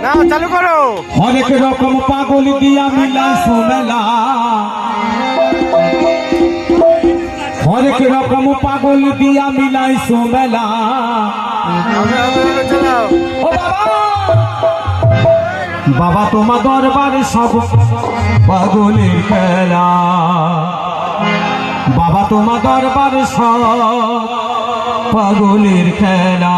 না চালু করো। হরেক রকম পাগল দিয়া মিলাই সোমেলা, হরেক রকম পাগল দিয়া মিলাই সোমেলা। ও বাবা তোমার দরবারে সব পাগলের খেলা, বাবা তোমার দরবারে সব পাগলের খেলা।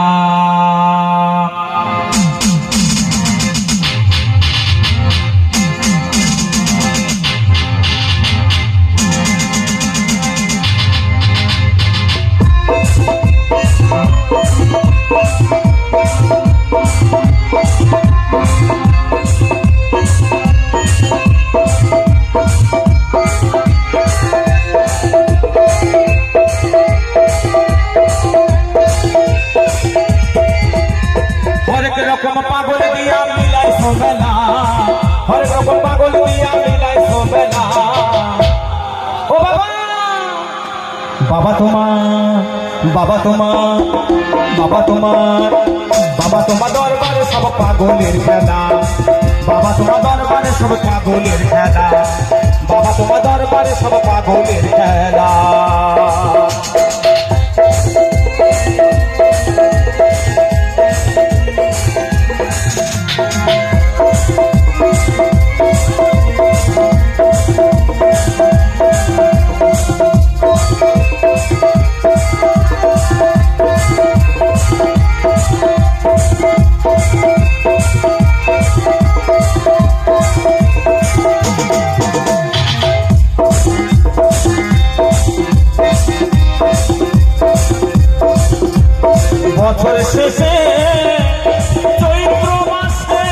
পাগল দিয়া মিলাই সোমেলা, হরেক রকম পাগল দিয়া মিলাই সোমেলা। ও বাবা বাবা তোমার, বাবা তোমার, বাবা তোমার, বাবা তোমার দরবারে সব পাগলের খেলা, বাবা তোমার দরবারে সব পাগলের খেলা, বাবা তোমার দরবারে সব পাগলের খেলা। বছর শেষে চৈত্র মাসে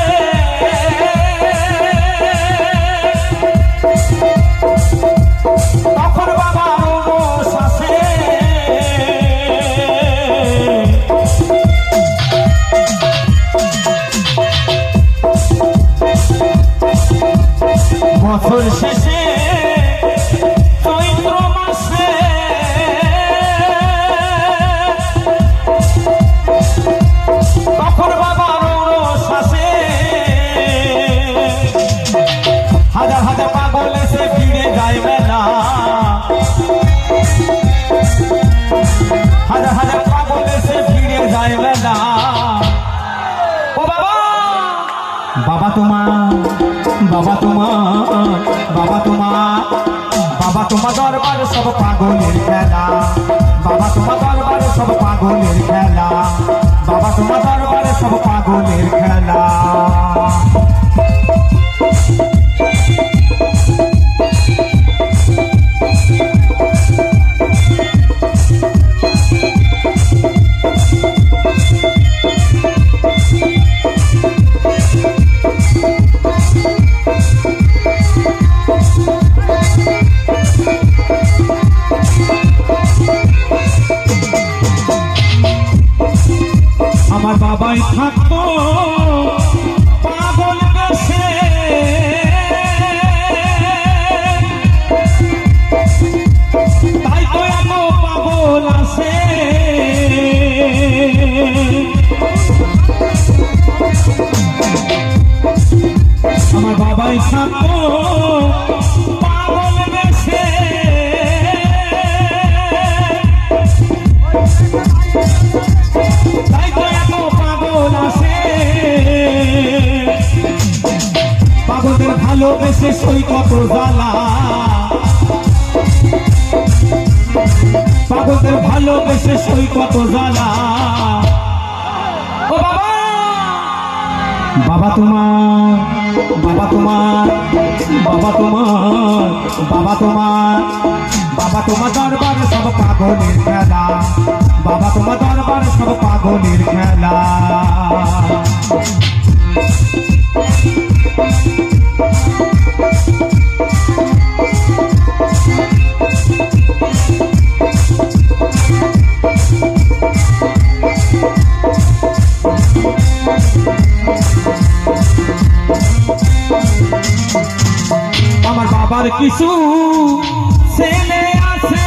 তখন বাবা শ্বাসে বছর শেষে চৈত্র মাসে হাজার হাজার পাগল এসে ভিড়ে যায় মেলা, হাজার হাজার পাগল এসে ভিড়ে যায় মেলা। ও বাবা বাবা তোমার, বাবা তোমার, বাবা তোমার, বাবা তোমার দরবারে সব পাগলের খেলা, বাবা তোমার দরবারে সব পাগলের খেলা, বাবা তোমার দরবারে সব পাগলের খেলা। আমার বাবাই থাকতো পাগল বেশে, তাই তো এত পাগল আসে। আমার বাবাই থাকতো পাগল বেশে, তাই তো এত পাগল আসে। পাগলদের ভালোবেসে সই কত জ্বালা, পাগলদের ভালোবেসে সই কত জ্বালা। ও বাবা বাবা তোমার, বাবা তোমার, বাবা তোমার, বাবা তোমার, বাবা তোমার দরবারে সব পাগলের খেলা, বাবা তোমার দরবারে সব পাগলের খেলা। আমার বাবার কিছু ছেলে আছে,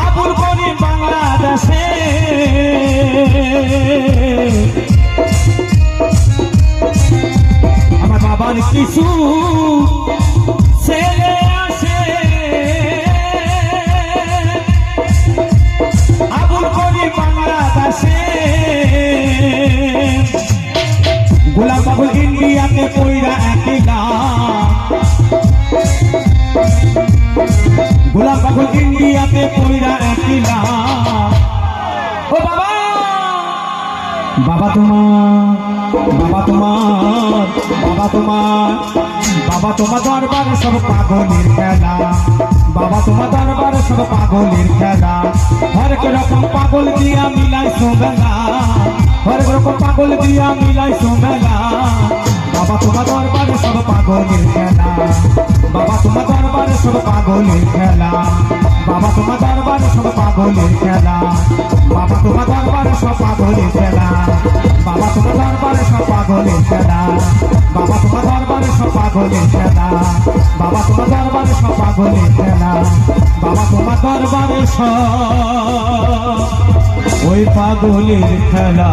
আবুল করিম বাংলাদেশে। তোমার কিছু ছেলে আসে আবুল করি বাংলাদেশে গোলাম বাবুল ইন্ডিয়াতে কইরা একই গান গোলাম বাবুল ইন্ডিয়াতে কইরা একই গান ও বাবা বাবা তোমার দরবারে সব পাগলের খেলা বাবা তোমার দরবারে সব পাগলের খেলা হরেক রকম পাগল দিয়া মিলাই সোমেলা হরেক রকম পাগল দিয়া মিলাই সোমেলা বাবা তোমার দরবারে সব পাগলের খেলা বাবা তোমার দরবারে সব পাগলের খেলা বাবা তোমার দরবারে সব পাগলের খেলা বাবা তোমার দরবারে সব পাগলের খেলা বাবা তোমার দরবারে সব পাগলের খেলা বাবা তোমার দরবারে সব পাগলের খেলা বাবা তোমার দরবারে সব পাগলের খেলা বাবা তোমার দরবারে সব ওই পাগলের খেলা